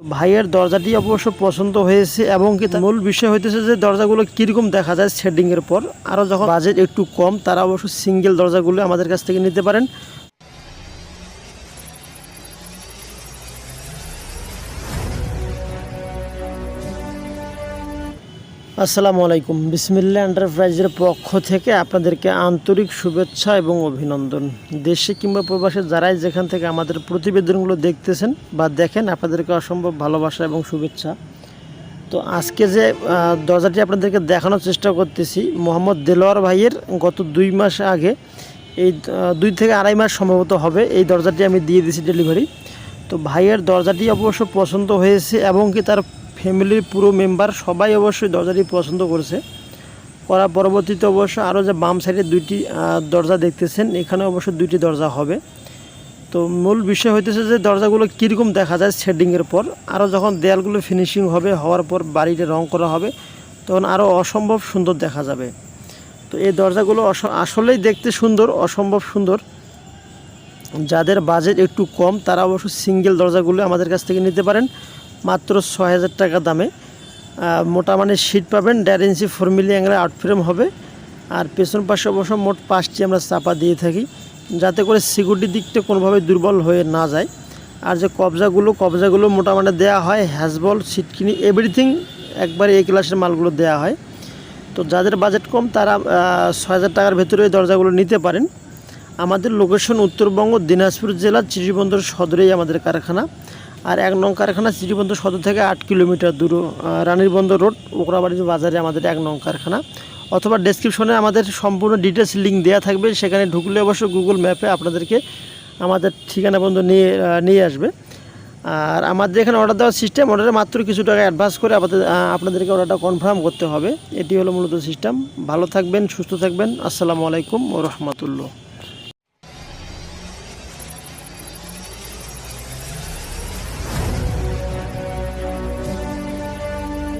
ভাইয়ের দরজাটি অবশ্য পছন্দ হয়েছে এবং কি মূল বিষয় হইতেছে যে দরজাগুলো কীরকম দেখা যায় শেডিংয়ের পর। আরও যখন বাজেট একটু কম তারা অবশ্য সিঙ্গেল দরজাগুলো আমাদের কাছ থেকে নিতে পারেন। আসসালামু আলাইকুম, বিসমিল্লাহ এন্টারপ্রাইজের পক্ষ থেকে আপনাদেরকে আন্তরিক শুভেচ্ছা এবং অভিনন্দন। দেশে কিংবা প্রবাসে যারাই যেখান থেকে আমাদের প্রতিবেদনগুলো দেখতেছেন বা দেখেন, আপনাদেরকে অসম্ভব ভালোবাসা এবং শুভেচ্ছা। তো আজকে যে দরজাটি আপনাদেরকে দেখানোর চেষ্টা করতেছি, মোহাম্মদ দেলোয়ার ভাইয়ের গত 2 মাস আগে, এই 2 থেকে আড়াই মাস সম্ভবত হবে, এই দরজাটি আমি দিয়ে দিয়েছি ডেলিভারি। তো ভাইয়ের দরজাটি অবশ্য পছন্দ হয়েছে এবং কি তার ফ্যামিলির পুরো মেম্বার সবাই অবশ্যই দরজাটি পছন্দ করার পরবর্তীতে অবশ্য আরও যে বাম সাইডে 2টি দরজা দেখতেছেন, এখানে অবশ্য 2টি দরজা হবে। তো মূল বিষয় হইতেছে যে দরজাগুলো কীরকম দেখা যায় শেডিংয়ের পর। আরও যখন দেয়ালগুলো ফিনিশিং হওয়ার পর বাড়িতে রং করা হবে, তখন আরও অসম্ভব সুন্দর দেখা যাবে। তো এই দরজাগুলো আসলেই দেখতে সুন্দর, অসম্ভব সুন্দর। যাদের বাজেট একটু কম তারা অবশ্য সিঙ্গেল দরজাগুলো আমাদের কাছ থেকে নিতে পারেন মাত্র 6000 টাকা দামে। মোটা মানে সিট পাবেন, 1.5 ইঞ্চি 4 মিলি অ্যাঙ্গেলে আউট ফ্রেম হবে। আর পেছন পাশে অবশ্য মোট 5টি আমরা চাপা দিয়ে থাকি, যাতে করে সিকিউরিটির দিকটা কোনোভাবে দুর্বল হয়ে না যায়। আর যে কবজাগুলো মোটা মানে দেওয়া হয়, হ্যাজবল, সিটকিনি, এভরিথিং একবারে এই ক্লাসের মালগুলো দেওয়া হয়। তো যাদের বাজেট কম তারা 6000 টাকার ভেতরে এই দরজাগুলো নিতে পারেন। আমাদের লোকেশন উত্তরবঙ্গ, দিনাজপুর জেলা, চিরিবন্দর সদরেই আমাদের কারখানা। আর 1 নং কারখানা চিরিবন্দর সদর থেকে 8 কিলোমিটার দূর, রানীরবন্দর রোড, ওকরাবাড়ির বাজারে আমাদের 1 নং কারখানা। অথবা ডেসক্রিপশনে আমাদের সম্পূর্ণ ডিটেলস লিঙ্ক দেওয়া থাকবে, সেখানে ঢুকলে অবশ্য গুগল ম্যাপে আপনাদেরকে আমাদের ঠিকানা পর্যন্ত নিয়ে আসবে। আর আমাদের এখানে অর্ডার দেওয়ার সিস্টেম, অর্ডারে মাত্র কিছু টাকা অ্যাডভান্স করে আপনাদেরকে অর্ডারটা কনফার্ম করতে হবে। এটি হলো মূলত সিস্টেম। ভালো থাকবেন, সুস্থ থাকবেন। আসসালামু আলাইকুম ওয়া রাহমাতুল্লাহ।